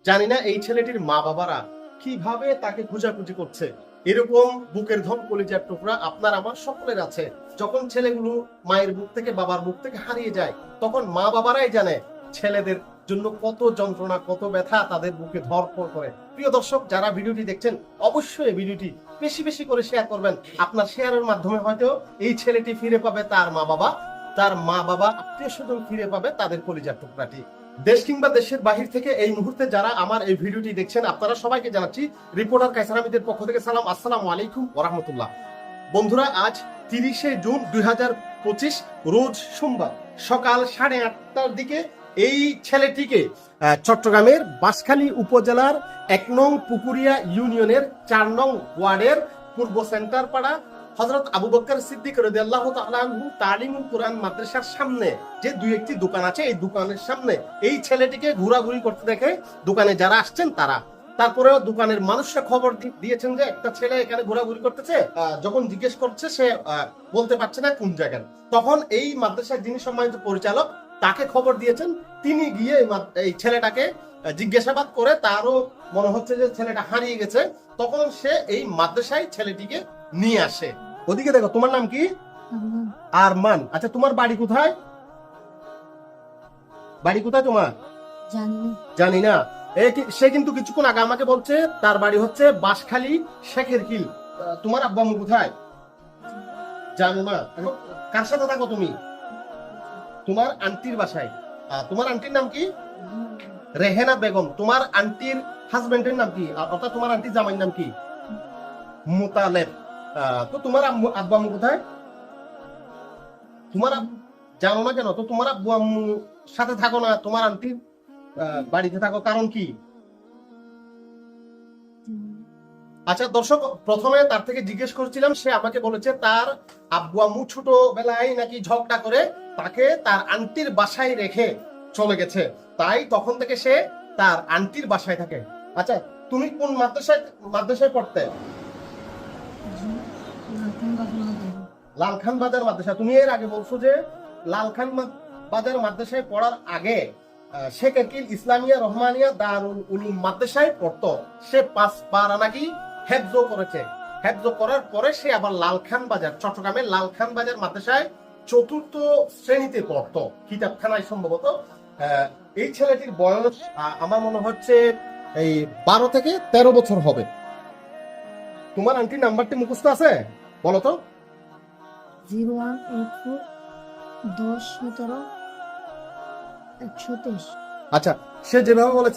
জানি না এই ছেলেটির মা বাবারা কিভাবে তাকে খোঁজাখুঁজি করছে। এরকম বুকের ধন কলিজার টুকরা আপনার আমার সকলের আছে। যখন ছেলেগুলো মায়ের বুক থেকে বাবার বুক থেকে হারিয়ে যায়, তখন মা বাবারাই জানে ছেলেদের জন্য কত যন্ত্রণা, কত ব্যথা তাদের বুকে ধরপড় করে। প্রিয় দর্শক, যারা ভিডিওটি দেখছেন অবশ্যই ভিডিওটি বেশি বেশি করে শেয়ার করবেন। আপনার শেয়ারের মাধ্যমে হয়তো এই ছেলেটি ফিরে পাবে তার মা বাবা, তার মা বাবা আত্মীয় স্বজন ফিরে পাবে তাদের কলিজার টুকরাটি। দেশ কিংবা দেশের বাহির থেকে এই মুহূর্তে যারা আমার এই ভিডিওটি দেখছেন, আপনারা সবাইকে জানাচ্ছি রিপোর্টার কায়সার আহমেদের পক্ষ থেকে সালাম, আসসালামু আলাইকুম ওয়া রাহমাতুল্লাহ। বন্ধুরা, আজ 30শে জুন 2025 রোজ সোমবার সকাল 8:30টার দিকে এই ছেলেটিকে চট্টগ্রামের বাঁশখালী উপজেলার 1 নং পুকুরিয়া ইউনিয়নের 4 নং ওয়ার্ডের পূর্ব সেন্টার পাড়া হযরত আবু বকর সিদ্দিক রাদিয়াল্লাহু তাআলা আনহু তালিমুল কুরআন মাদ্রাসার সামনে যে দুই একটি দোকান আছে, এই দোকানের সামনে এই ছেলেটিকে ঘোরাঘুরি করতে দেখে দোকানে যারা আসছেন তারা, তারপরেও দোকানের মানুষরা খবর দিয়েছেন যে একটা ছেলে এখানে ঘোরাঘুরি করতেছে। যখন জিজ্ঞেস করছে সে বলতে পারছে না কোন জায়গায়, তখন এই মাদ্রাসার যিনি সম্মানিত পরিচালক তাকে খবর দিয়েছেন। তিনি গিয়ে এই ছেলেটাকে জিজ্ঞাসাবাদ করে, তারও মনে হচ্ছে যে ছেলেটা হারিয়ে গেছে। তখন সে এই মাদ্রাসায় ছেলেটিকে নিয়ে আসে। ওদিকে দেখো, তোমার নাম কি? আরমান। আচ্ছা, তোমার বাড়ি কোথায়? বাড়ি কোথায় তোমার? জানি না। সে কিন্তু কিছুক্ষণ আগে আমাকে বলছে তার বাড়ি হচ্ছে বাঁশখালী শেখের কিল। তোমার আব্বু আম্মু কোথায়? জানো না। কার সাথে থাকো তুমি? তোমার আন্টির বাসায়। তোমার আন্টির নাম কি? রেহেনা বেগম। তোমার আন্টির হাজবেন্ডের নাম কি, অর্থাৎ তোমার আন্টির জামাইয়ের নাম কি? মুতালেব। তো তোমার আব্বু আম্মু কোথায়? তোমার জানো না কেন? তো তোমার আব্বু আম্মু সাথে থাকো না, তোমার আন্টির বাড়িতে থাকো, কারণ কি? আচ্ছা দর্শক, প্রথমে তার থেকে জিজ্ঞেস করছিলাম, সে আমাকে বলেছে তার আব্বু আম্মু ছোটবেলায় নাকি ঝগড়া করে তাকে তার আন্টির বাসায় রেখে চলে গেছে, তাই তখন থেকে সে তার আন্টির বাসায় থাকে। আচ্ছা, তুমি কোন মাদ্রাসায় পড়তে? লালখান বাজার মাদ্রাসা। তুমি এর আগে বলছো যে লালখান বাজার মাদ্রাসায় পড়ার আগে শেখ একিল ইসলামিয়া রহমানিয়া দারুল উলুম মাদ্রাসায় পড়তো। সে 5 পারা নাকি হেফজ করেছে। হেফজ করার পরে সে আবার লালখান বাজার, চট্টগ্রামের লালখান বাজার মাদ্রাসায় 4র্থ শ্রেণীতে পড়তো, কিতাবখানায় সম্ভবত। এই ছেলেটির বয়স আমার মনে হচ্ছে এই 12 থেকে 13 বছর হবে। তোমার আন্টির নাম্বারটি মুখস্থ আছে? বলো তো। 0184 10 17 123। আচ্ছা, সে যেভাবে বলেছে